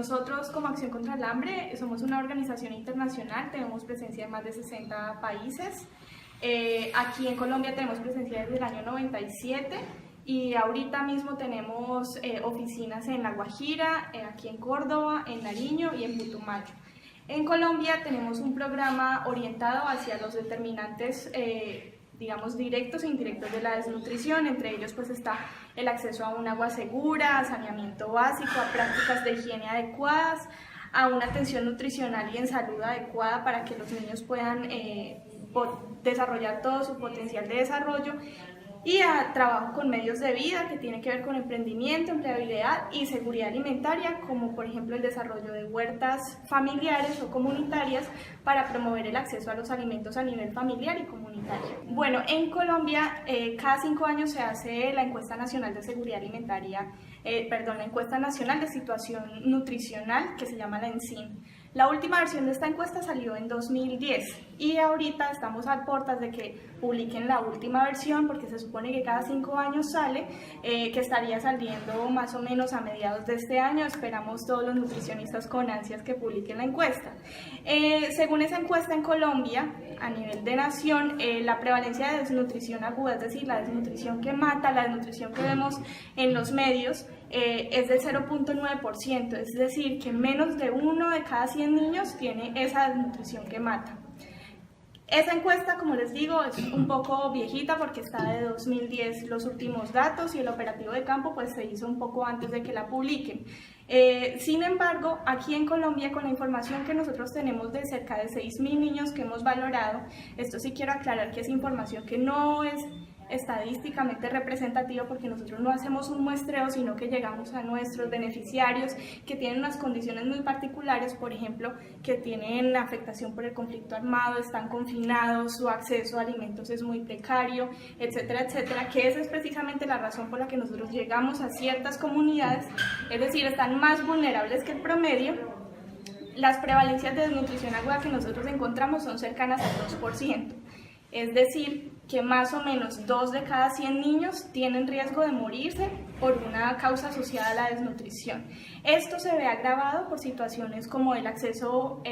Nosotros como Acción contra el Hambre somos una organización internacional, tenemos presencia en más de 60 países. Aquí en Colombia tenemos presencia desde el año 97 y ahorita mismo tenemos oficinas en La Guajira, aquí en Córdoba, en Nariño y en Putumayo. En Colombia tenemos un programa orientado hacia los determinantes digamos, directos e indirectos de la desnutrición. Entre ellos pues está el acceso a un agua segura, a saneamiento básico, a prácticas de higiene adecuadas, a una atención nutricional y en salud adecuada para que los niños puedan desarrollar todo su potencial de desarrollo, y a trabajo con medios de vida que tiene que ver con emprendimiento, empleabilidad y seguridad alimentaria, como por ejemplo el desarrollo de huertas familiares o comunitarias para promover el acceso a los alimentos a nivel familiar y comunitario. Bueno, en Colombia cada 5 años se hace la encuesta nacional de seguridad alimentaria, la encuesta nacional de situación nutricional, que se llama la ENSIN. La última versión de esta encuesta salió en 2010 y ahorita estamos a puertas de que publiquen la última versión, porque se supone que cada 5 años sale, que estaría saliendo más o menos a mediados de este año. Esperamos todos los nutricionistas con ansias que publiquen la encuesta. Según esa encuesta en Colombia, a nivel de nación, la prevalencia de desnutrición aguda, es decir, la desnutrición que mata, la desnutrición que vemos en los medios, es del 0.9%, es decir, que menos de 1 de cada 100 niños tiene esa desnutrición que mata. Esa encuesta, como les digo, es un poco viejita porque está de 2010 los últimos datos, y el operativo de campo pues se hizo un poco antes de que la publiquen. Sin embargo, aquí en Colombia, con la información que nosotros tenemos de cerca de 6.000 niños que hemos valorado, esto sí quiero aclarar que es información que no es estadísticamente representativa, porque nosotros no hacemos un muestreo, sino que llegamos a nuestros beneficiarios que tienen unas condiciones muy particulares, por ejemplo, que tienen afectación por el conflicto armado, están confinados, su acceso a alimentos es muy precario, etcétera, etcétera, que esa es precisamente la razón por la que nosotros llegamos a ciertas comunidades, es decir, están más vulnerables que el promedio. Las prevalencias de desnutrición aguda que nosotros encontramos son cercanas al 2%, es decir, que más o menos 2 de cada 100 niños tienen riesgo de morirse por una causa asociada a la desnutrición. Esto se ve agravado por situaciones como el acceso,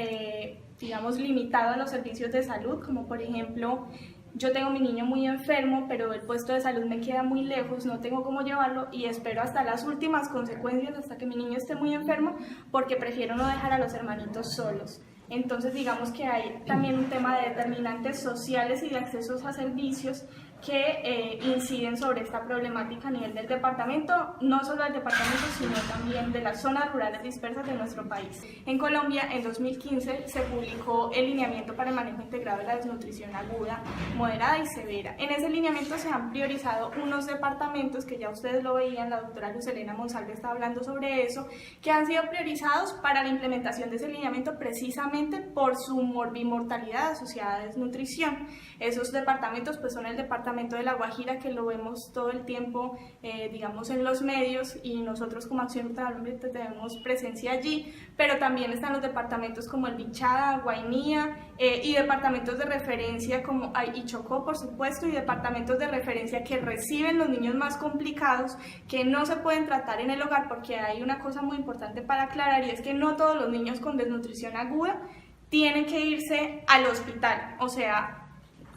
digamos, limitado a los servicios de salud, como por ejemplo, yo tengo mi niño muy enfermo, pero el puesto de salud me queda muy lejos, no tengo cómo llevarlo y espero hasta las últimas consecuencias, hasta que mi niño esté muy enfermo, porque prefiero no dejar a los hermanitos solos. Entonces, digamos que hay también un tema de determinantes sociales y de accesos a servicios que inciden sobre esta problemática a nivel del departamento, no solo del departamento, sino también de las zonas rurales dispersas de nuestro país. En Colombia, en 2015, se publicó el lineamiento para el manejo integrado de la desnutrición aguda, moderada y severa. En ese lineamiento se han priorizado unos departamentos, que ya ustedes lo veían, la doctora Luz Helena Monsalve está hablando sobre eso, que han sido priorizados para la implementación de ese lineamiento precisamente por su morbimortalidad asociada a desnutrición. Esos departamentos pues son el departamento de La Guajira, que lo vemos todo el tiempo, digamos, en los medios, y nosotros como Acción contra el Hambre tenemos presencia allí, pero también están los departamentos como el Bichada, Guainía, y departamentos de referencia como Chocó, por supuesto, y departamentos de referencia que reciben los niños más complicados, que no se pueden tratar en el hogar, porque hay una cosa muy importante para aclarar, y es que no todos los niños con desnutrición aguda tienen que irse al hospital. O sea,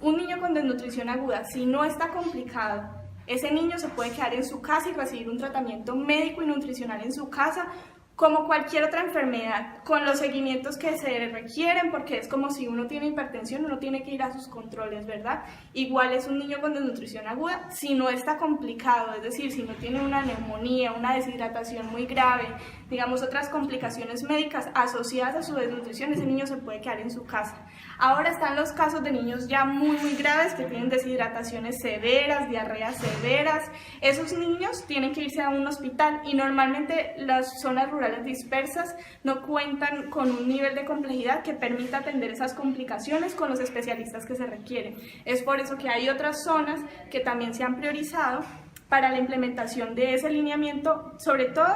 un niño con desnutrición aguda, si no está complicado, ese niño se puede quedar en su casa y recibir un tratamiento médico y nutricional en su casa, como cualquier otra enfermedad, con los seguimientos que se requieren, porque es como si uno tiene hipertensión, uno tiene que ir a sus controles, ¿verdad? Igual es un niño con desnutrición aguda, si no está complicado, es decir, si no tiene una neumonía, una deshidratación muy grave, digamos otras complicaciones médicas asociadas a su desnutrición, ese niño se puede quedar en su casa. Ahora están los casos de niños ya muy graves, que tienen deshidrataciones severas, diarreas severas. Esos niños tienen que irse a un hospital, y normalmente las zonas rurales dispersas no cuentan con un nivel de complejidad que permita atender esas complicaciones con los especialistas que se requieren. Es por eso que hay otras zonas que también se han priorizado para la implementación de ese lineamiento, sobre todo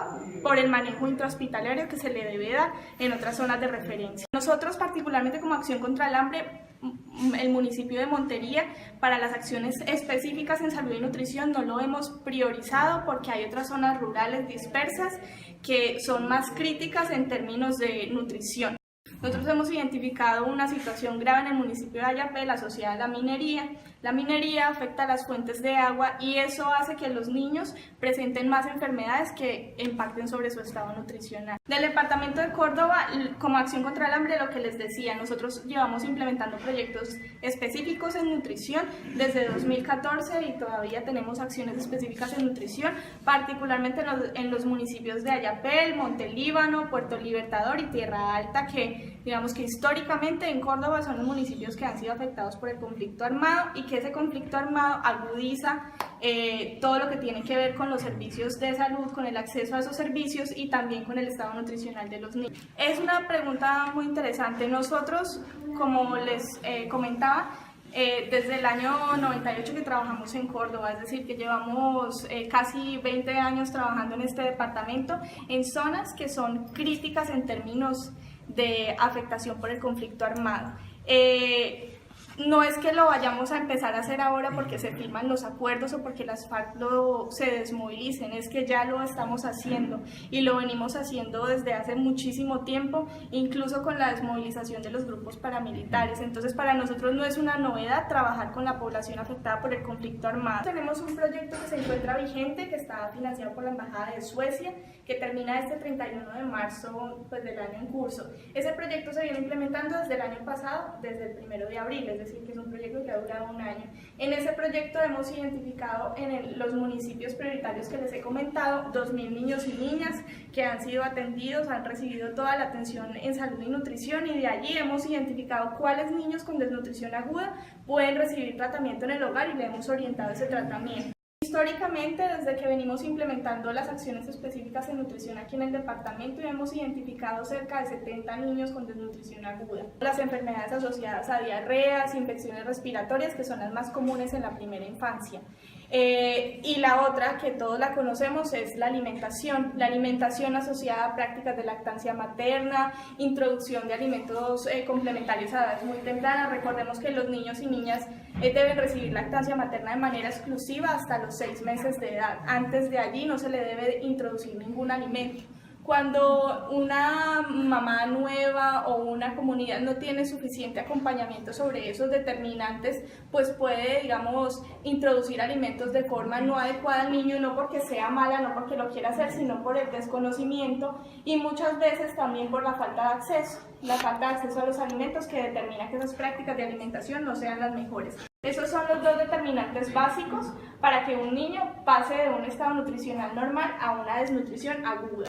por el manejo intrahospitalario que se le debe dar en otras zonas de referencia. Nosotros, particularmente como Acción contra el Hambre, el municipio de Montería, para las acciones específicas en salud y nutrición no lo hemos priorizado porque hay otras zonas rurales dispersas que son más críticas en términos de nutrición. Nosotros hemos identificado una situación grave en el municipio de Ayapel asociada a la minería. La minería afecta a las fuentes de agua y eso hace que los niños presenten más enfermedades que impacten sobre su estado nutricional. Del departamento de Córdoba, como acción contra el hambre, lo que les decía, nosotros llevamos implementando proyectos específicos en nutrición desde 2014 y todavía tenemos acciones específicas en nutrición, particularmente en los municipios de Ayapel, Montelíbano, Puerto Libertador y Tierra Alta, que digamos que históricamente en Córdoba son los municipios que han sido afectados por el conflicto armado y que ese conflicto armado agudiza todo lo que tiene que ver con los servicios de salud, con el acceso a esos servicios y también con el estado nutricional de los niños. Es una pregunta muy interesante. Nosotros, como les comentaba, desde el año 98 que trabajamos en Córdoba, es decir, que llevamos casi 20 años trabajando en este departamento, en zonas que son críticas en términos de afectación por el conflicto armado. No es que lo vayamos a empezar a hacer ahora porque se firman los acuerdos o porque las FARC se desmovilicen, es que ya lo estamos haciendo y lo venimos haciendo desde hace muchísimo tiempo, incluso con la desmovilización de los grupos paramilitares. Entonces, para nosotros no es una novedad trabajar con la población afectada por el conflicto armado. Tenemos un proyecto que se encuentra vigente, que está financiado por la Embajada de Suecia, que termina este 31 de marzo del año en curso. Ese proyecto se viene implementando desde el año pasado, desde el 1 de abril, es decir, que es un proyecto que ha durado un año. En ese proyecto hemos identificado en los municipios prioritarios que les he comentado 2.000 niños y niñas que han sido atendidos, han recibido toda la atención en salud y nutrición, y de allí hemos identificado cuáles niños con desnutrición aguda pueden recibir tratamiento en el hogar y le hemos orientado ese tratamiento. Históricamente, desde que venimos implementando las acciones específicas en nutrición aquí en el departamento, hemos identificado cerca de 70 niños con desnutrición aguda. Las enfermedades asociadas a diarreas, infecciones respiratorias, que son las más comunes en la primera infancia. Y la otra, que todos la conocemos, es la alimentación asociada a prácticas de lactancia materna, introducción de alimentos complementarios a edades muy tempranas. Recordemos que los niños y niñas deben recibir lactancia materna de manera exclusiva hasta los 6 meses de edad. Antes de allí no se le debe introducir ningún alimento. Cuando una mamá nueva o una comunidad no tiene suficiente acompañamiento sobre esos determinantes, pues puede, digamos, introducir alimentos de forma no adecuada al niño, no porque sea mala, no porque lo quiera hacer, sino por el desconocimiento y muchas veces también por la falta de acceso. La falta de acceso a los alimentos que determina que esas prácticas de alimentación no sean las mejores. Esos son los 2 determinantes básicos para que un niño pase de un estado nutricional normal a una desnutrición aguda.